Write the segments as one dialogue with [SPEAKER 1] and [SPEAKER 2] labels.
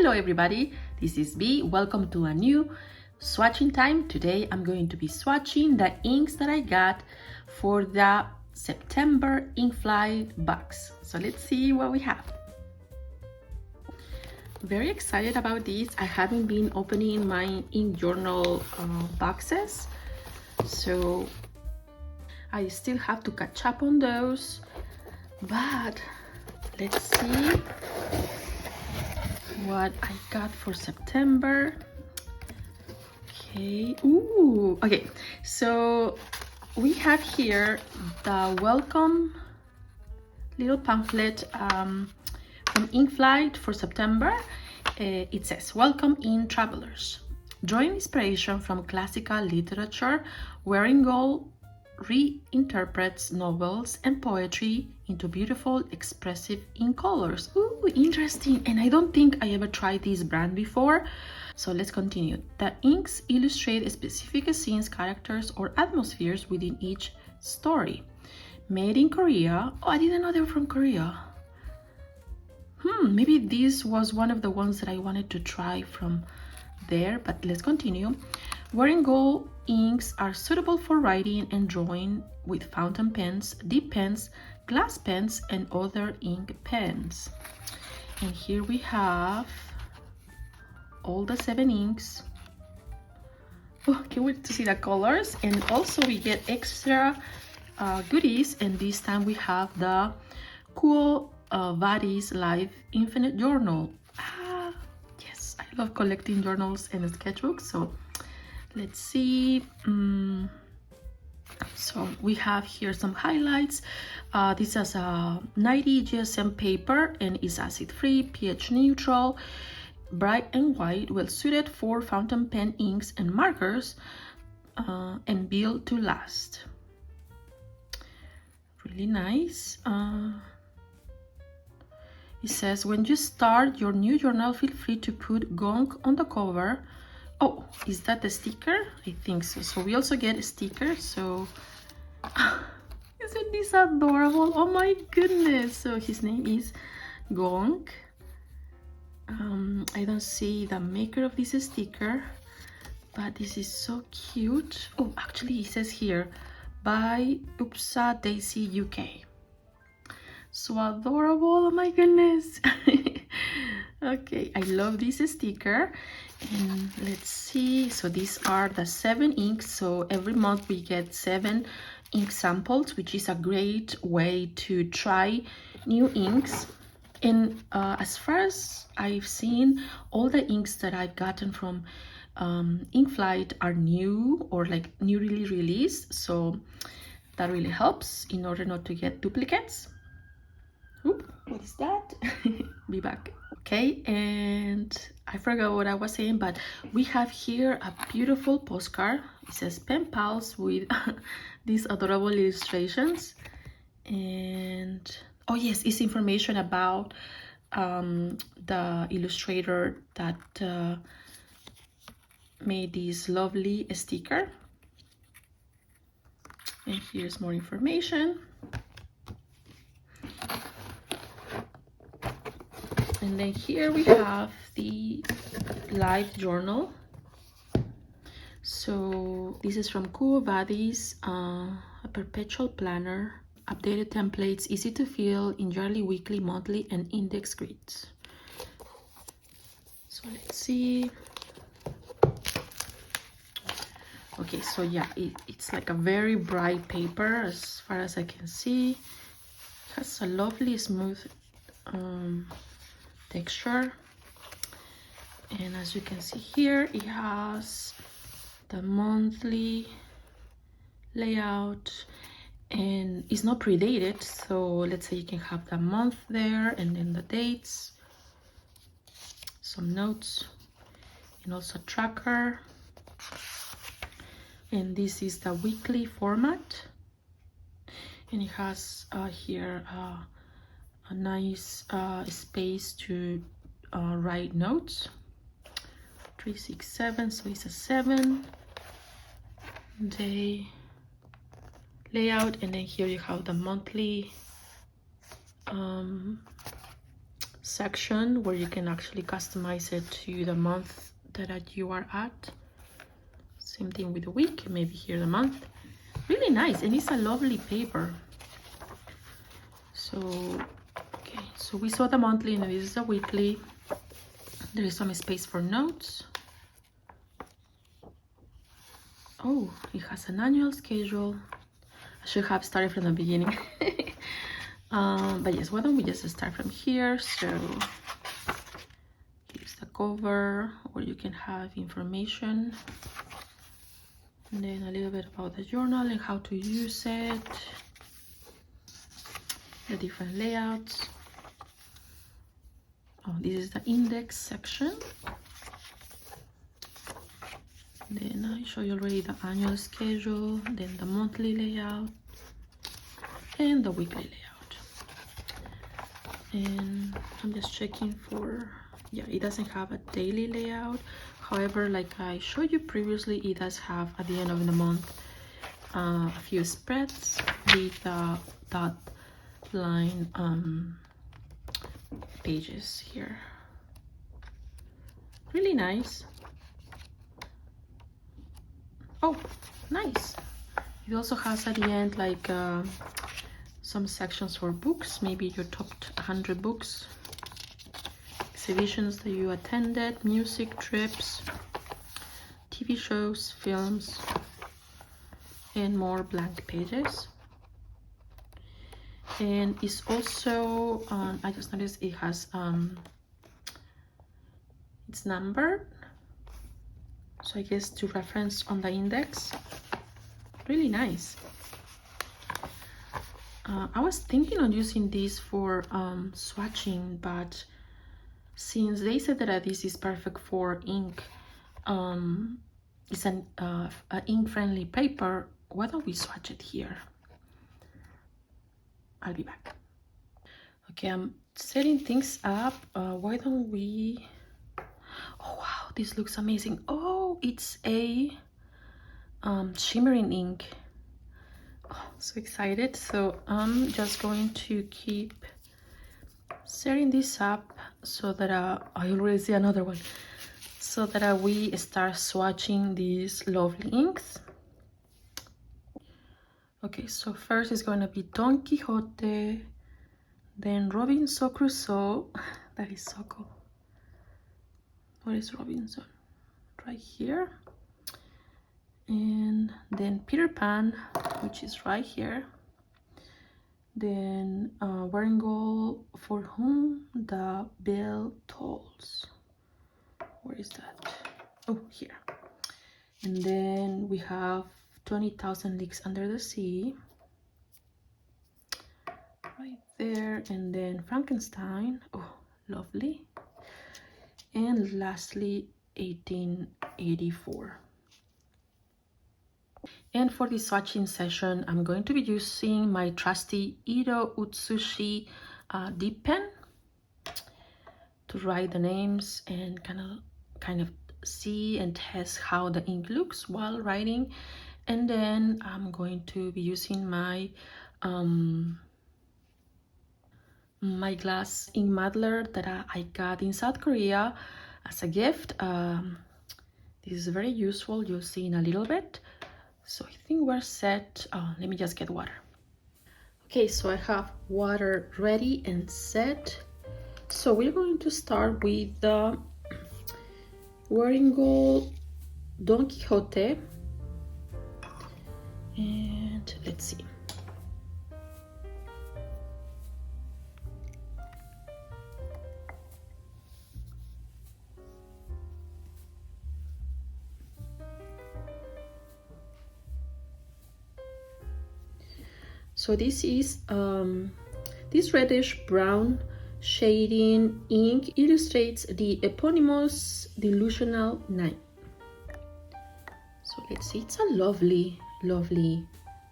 [SPEAKER 1] Hello everybody, this is B. Welcome to a new swatching time. Today I'm going to be swatching the inks that I got for the September ink flight box. So let's see what we have. Very excited about this. I haven't been opening my ink journal boxes, so I still have to catch up on those, but let's see what I got for September. Okay, so we have here the welcome little pamphlet from ink flight for September. It says, welcome in travelers. Drawing inspiration from classical literature, Wearingeul reinterprets novels and poetry into beautiful, expressive ink colors. Ooh, interesting. And I don't think I ever tried this brand before. So let's continue. The inks illustrate specific scenes, characters, or atmospheres within each story. Made in Korea. Oh, I didn't know they were from Korea. Maybe this was one of the ones that I wanted to try from there, but let's continue. Wearingeul inks are suitable for writing and drawing with fountain pens, dip pens, glass pens, and other ink pens. And here we have all the 7 inks. Oh, can't wait to see the colors. And also we get extra goodies, and this time we have the cool Vadis Live Infinite Journal. Yes, I love collecting journals and sketchbooks, so let's see. So we have here some highlights. This is a 90 GSM paper and is acid free, pH neutral, bright and white, well suited for fountain pen inks and markers, and built to last. Really nice. It says, when you start your new journal, feel free to put gunk on the cover. Oh, is that the sticker? I think so. So we also get a sticker. So isn't this adorable? Oh my goodness. So his name is Gong. I don't see the maker of this sticker, but this is so cute. Oh, actually it says here by Upsa Daisy UK. So adorable. Oh my goodness. Okay, I love this sticker. And let's see, so these are the 7 inks. So every month we get 7 ink samples, which is a great way to try new inks. And as far as I've seen, all the inks that I've gotten from ink flight are new or like newly released, so that really helps in order not to get duplicates. Oop, what is that? Be back. Okay, and I forgot what I was saying, but we have here a beautiful postcard. It says pen pals with these adorable illustrations. And oh yes, it's information about the illustrator that made this lovely sticker. And here's more information. And then here we have the live journal. So this is from Quo Vadis, a perpetual planner, updated templates, easy to fill, entirely weekly, monthly, and index grids. So let's see. Okay, so yeah, it's like a very bright paper as far as I can see. It has a lovely smooth texture, and as you can see here, it has the monthly layout, and it's not predated. So let's say you can have the month there and then the dates, some notes, and also a tracker. And this is the weekly format, and it has here a nice space to write notes. 3, 6, 7, so it's a 7-day layout. And then here you have the monthly section where you can actually customize it to the month that you are at. Same thing with the week, maybe here the month. Really nice, and it's a lovely paper. So okay, so we saw the monthly and this is the weekly. There is some space for notes. Oh, it has an annual schedule. I should have started from the beginning. But yes, why don't we just start from here? So here's the cover where you can have information. And then a little bit about the journal and how to use it. The different layouts. Oh, this is the index section. Then I show you already the annual schedule, then the monthly layout, and the weekly layout. And I'm just checking for, yeah, it doesn't have a daily layout. However, like I showed you previously, it does have at the end of the month a few spreads with dot line pages here. Really nice. Oh, nice. It also has at the end like some sections for books, maybe your top 100 books, exhibitions that you attended, music, trips, TV shows, films, and more blank pages. And it's also, I just noticed it has, it's numbered. So I guess to reference on the index. Really nice. I was thinking on using this for swatching, but since they said that this is perfect for ink, it's an ink-friendly paper, why don't we swatch it here? I'll be back. Okay, I'm setting things up. Why don't we... Oh wow, this looks amazing. Oh, it's a shimmering ink. Oh, so excited. So I'm just going to keep setting this up so that I already see another one, so that we start swatching these lovely inks. Okay, so first is going to be Don Quixote, then Robinson Crusoe. That is so cool. Where is Robinson? Right here. And then Peter Pan, which is right here. Then Wearingeul, for whom the bell tolls. Where is that? Oh, here. And then we have 20,000 Leagues Under the Sea. Right there. And then Frankenstein. Oh, lovely. And lastly, 1884. And for this swatching session, I'm going to be using my trusty Ito Utsushi dip pen to write the names and kind of see and test how the ink looks while writing. And then I'm going to be using my my glass ink muddler that I got in South Korea as a gift. This is very useful. You'll see in a little bit. So I think we're set. Oh, let me just get water. Okay, so I have water ready and set. So we're going to start with the Wearingeul Don Quixote. And let's see. So this is this reddish brown shading ink illustrates the eponymous delusional night. So let's see, it's a lovely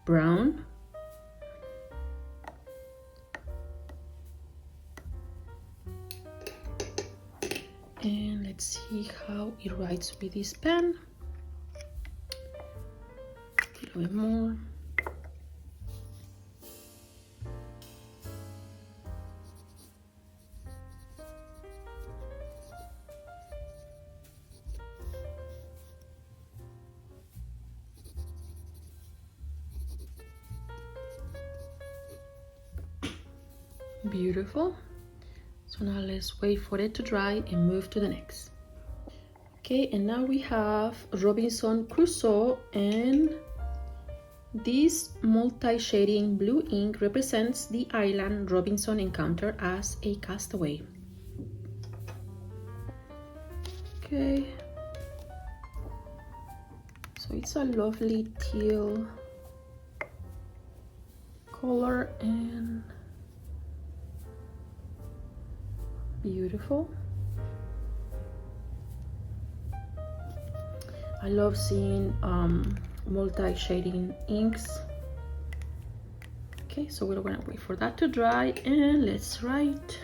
[SPEAKER 1] brown. And let's see how it writes with this pen. A little bit more. Beautiful. So now let's wait for it to dry and move to the next. Okay, and now we have Robinson Crusoe, and this multi-shading blue ink represents the island Robinson encountered as a castaway. Okay, so it's a lovely teal color and beautiful. I love seeing multi-shading inks. Okay, so we're gonna wait for that to dry and let's write.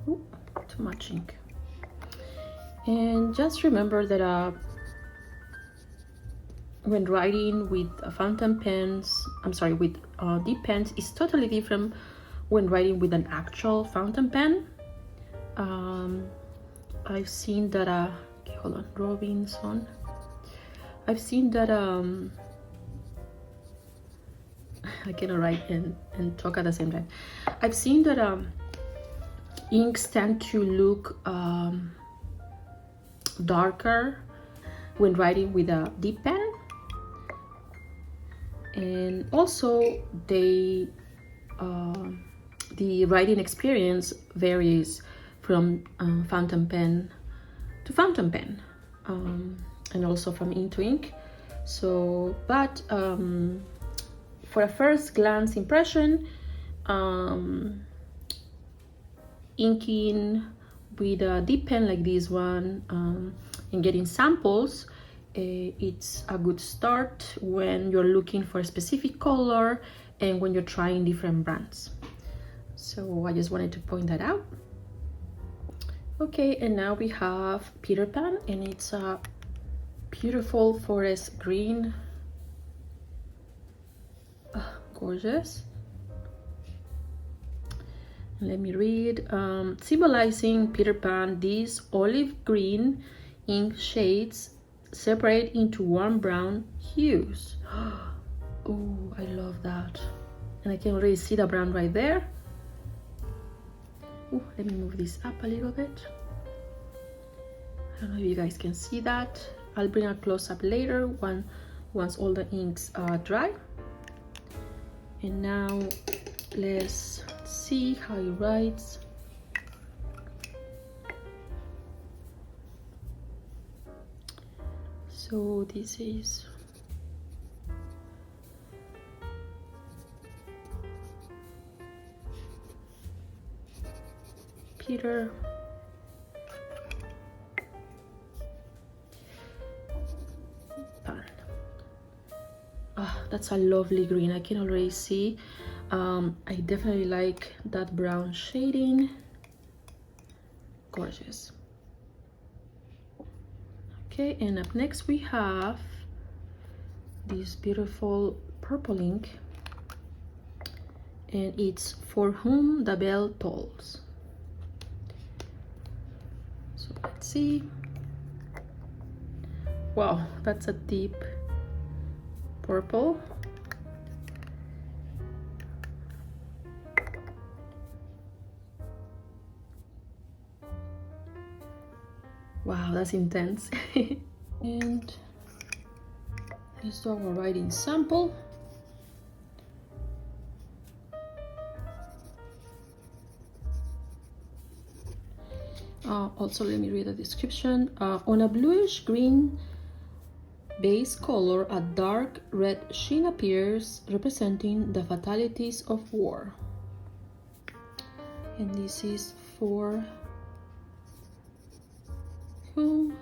[SPEAKER 1] Ooh, too much ink. And just remember that when writing with fountain pens, with dip pens, is totally different when writing with an actual fountain pen. I've seen that, okay, hold on, Robinson. I've seen that, I cannot write and talk at the same time. I've seen that inks tend to look darker when writing with a dip pen, and also the writing experience varies from fountain pen to fountain pen, and also from ink to ink. So, but for a first glance impression, inking with a dip pen like this one and getting samples, it's a good start when you're looking for a specific color and when you're trying different brands. So I just wanted to point that out. Okay, and now we have Peter Pan, and it's a beautiful forest green. Gorgeous. Let me read. Symbolizing Peter Pan, these olive green ink shades separate into warm brown hues. Oh, I love that. And I can already see the brown right there. Ooh, let me move this up a little bit. I don't know if you guys can see that. I'll bring a close-up later once all the inks are dry. And now let's see how it writes. So this is Peter Pan. That's a lovely green. I can already see. I definitely like that brown shading. Gorgeous. Okay, and up next we have this beautiful purple ink, and it's For Whom the Bell Tolls. So let's see. Wow, that's a deep purple. Wow, that's intense. And let's do our writing sample. Also, let me read the description. On a bluish green base color, a dark red sheen appears, representing the fatalities of war. And this is For Whom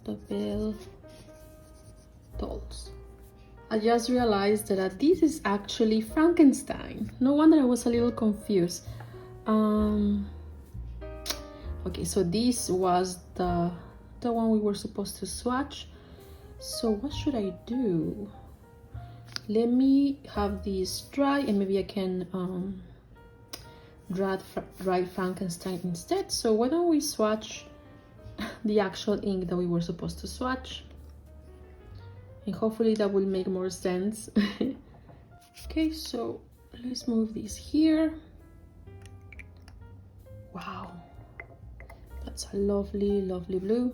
[SPEAKER 1] the Bell Tolls. I just realized that this is actually Frankenstein. No wonder I was a little confused. Okay, so this was the one we were supposed to swatch. So what should I do? Let me have this dry and maybe I can dry Frankenstein instead. So why don't we swatch the actual ink that we were supposed to swatch, and hopefully that will make more sense. Okay, so let's move this here. Wow, that's a lovely, lovely blue.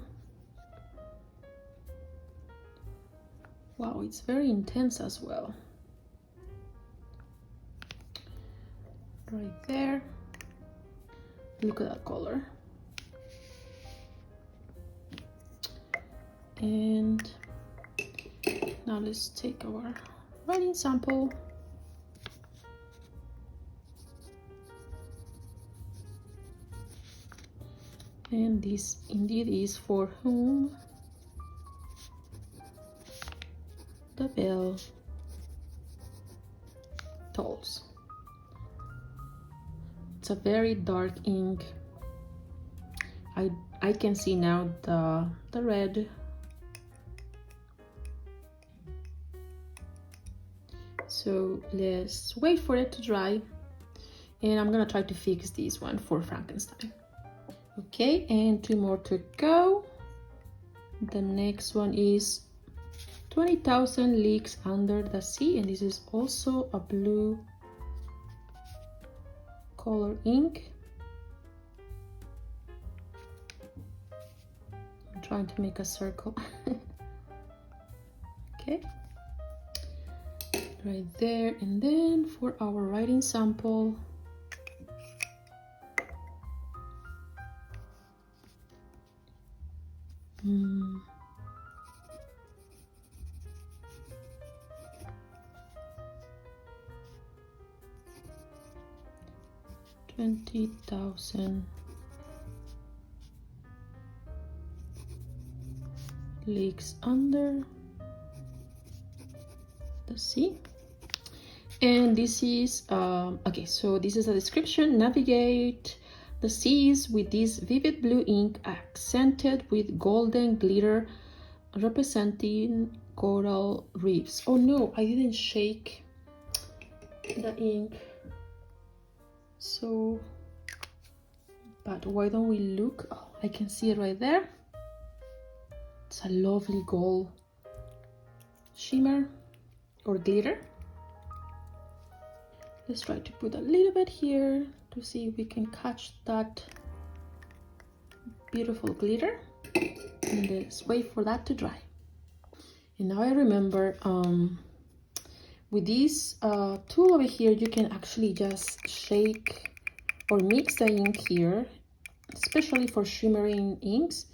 [SPEAKER 1] Wow, it's very intense as well. Right there. Look at that color. And now let's take our writing sample. And this indeed is For Whom the Bell Tolls. It's a very dark ink. I can see now the red. So let's wait for it to dry, and I'm gonna try to fix this one for Frankenstein. Okay, and 2 more to go. The next one is 20,000 Leagues Under the Sea, and this is also a blue color ink. I'm trying to make a circle. Okay, right there. And then for our writing sample, mm. 20,000 Leagues Under the Sea. And this is okay, so this is a description. Navigate the seas with this vivid blue ink accented with golden glitter representing coral reefs. Oh no, I didn't shake the ink. So, but why don't we look? Oh, I can see it right there. It's a lovely gold shimmer or glitter. Let's try to put a little bit here to see if we can catch that beautiful glitter. And let's wait for that to dry. And now I remember, with this tool over here, you can actually just shake or mix the ink here, especially for shimmering inks,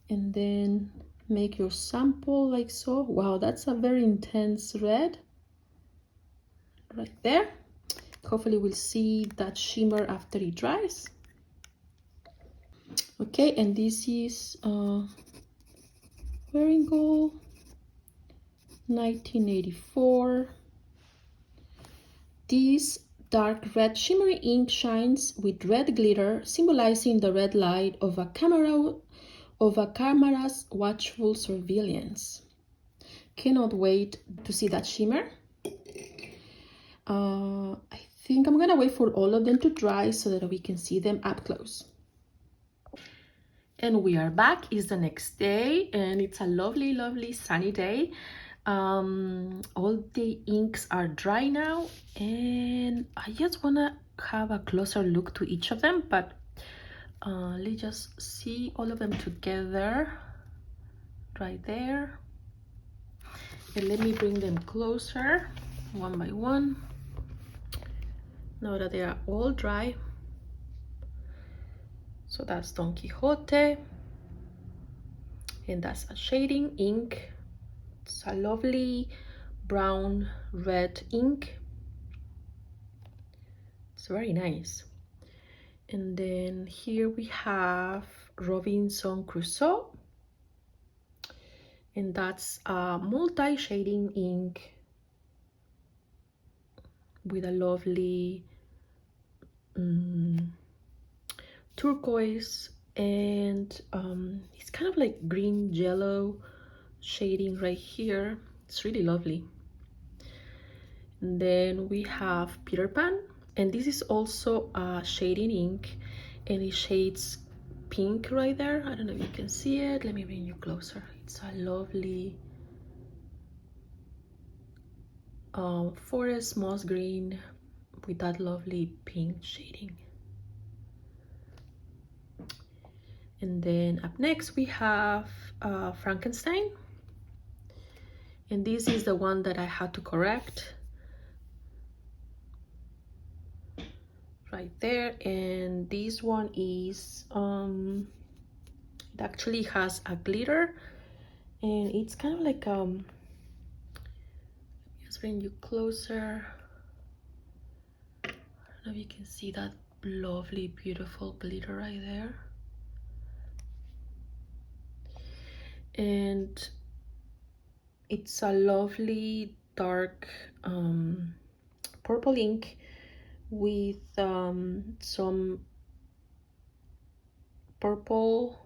[SPEAKER 1] and then make your sample like so. Wow, that's a very intense red right there. Hopefully we'll see that shimmer after it dries. Okay, and this is Wearingeul 1984. This dark red shimmery ink shines with red glitter, symbolizing the red light of a camera's watchful surveillance. Cannot wait to see that shimmer. I think I'm gonna wait for all of them to dry so that we can see them up close. And we are back. It's the next day and it's a lovely, lovely sunny day. All the inks are dry now, and I just wanna have a closer look to each of them, but let's just see all of them together right there. And let me bring them closer one by one now that they are all dry. So that's Don Quixote, and that's a shading ink. It's a lovely brown red ink. It's very nice. And then here we have Robinson Crusoe, and that's a multi-shading ink with a lovely turquoise, and it's kind of like green yellow shading right here. It's really lovely. And then we have Peter Pan, and this is also a shading ink, and it shades pink right there. I don't know if you can see it. Let me bring you closer. It's a lovely forest moss green with that lovely pink shading. And then up next we have Frankenstein, and this is the one that I had to correct right there. And this one is it actually has a glitter, and it's kind of like just bring you closer. I don't know if you can see that lovely beautiful glitter right there. And it's a lovely dark purple ink with some purple,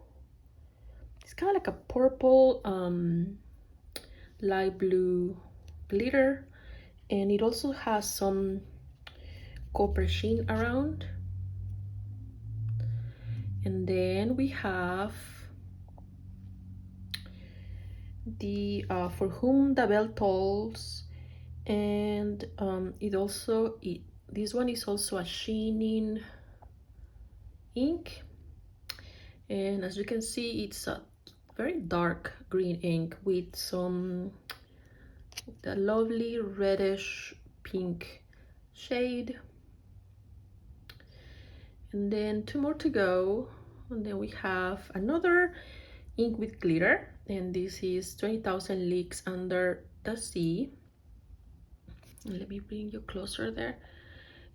[SPEAKER 1] it's kind of like a purple light blue glitter, and it also has some copper sheen around. And then we have the For Whom the Bell Tolls, and this one is also a sheening ink, and as you can see, it's a very dark green ink with the lovely reddish pink shade. And then 2 more to go, and then we have another ink with glitter, and this is 20,000 Leagues Under the Sea. And let me bring you closer there,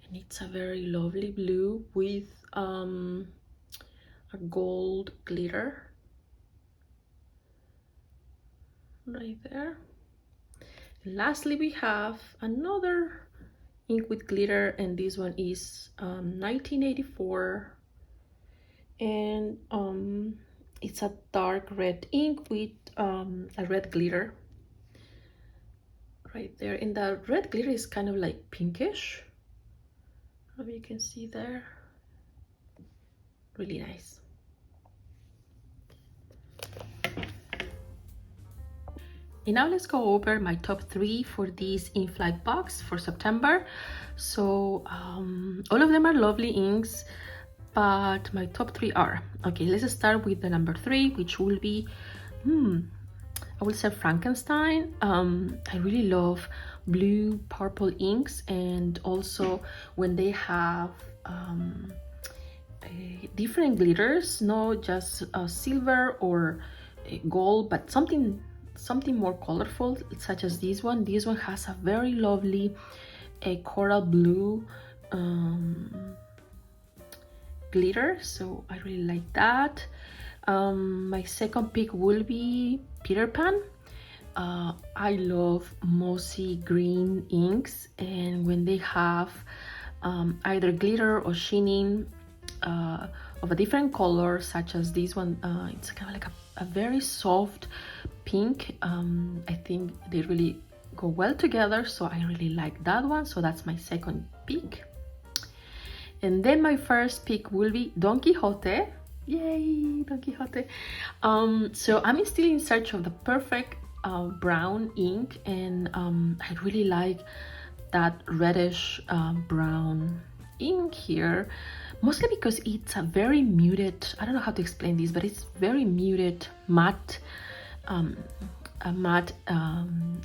[SPEAKER 1] and it's a very lovely blue with a gold glitter right there. And lastly, we have another ink with glitter, and this one is 1984, and it's a dark red ink with a red glitter right there, and the red glitter is kind of like pinkish. I don't know if you can see there. Really nice. And now let's go over my top 3 for this in-flight box for September. So all of them are lovely inks, but my top 3 are, okay, let's start with the number 3, which will be I will say Frankenstein. I really love blue purple inks, and also when they have different glitters, not just silver or gold, but something more colorful, such as this one. This one has a very lovely coral blue glitter, so I really like that. My second pick will be Peter Pan. I love mossy green inks, and when they have either glitter or sheening of a different color, such as this one, it's kind of like a very soft pink. I think they really go well together, so I really like that one. So that's my second pick. And then my first pick will be Don Quixote. Yay, Don Quixote. So I'm still in search of the perfect brown ink, and I really like that reddish brown ink here, mostly because it's a very muted, I don't know how to explain this, but it's very muted matte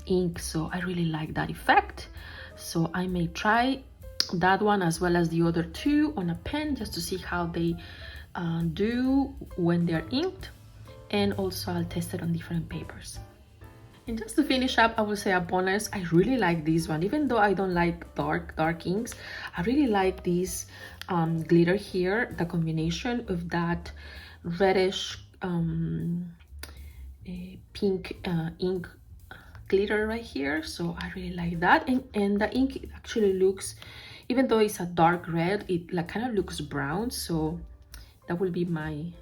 [SPEAKER 1] ink, so I really like that effect. So I may try that one as well as the other two on a pen, just to see how they do when they're inked, and also I'll test it on different papers. And just to finish up, I will say a bonus. I really like this one, even though I don't like dark inks. I really like this glitter here, the combination of that reddish pink ink glitter right here. So I really like that, and the ink actually looks, even though it's a dark red, it like kind of looks brown. So that will be my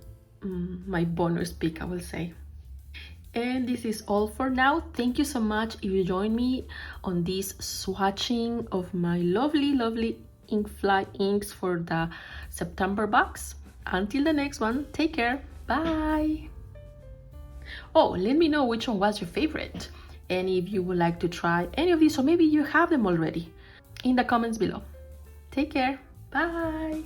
[SPEAKER 1] my bonus pick, I will say. And this is all for now. Thank you so much if you join me on this swatching of my lovely Inkfly inks for the September box. Until the next one, take care. Bye. Oh, let me know which one was your favorite and if you would like to try any of these, or maybe you have them already, in the comments below. Take care. Bye.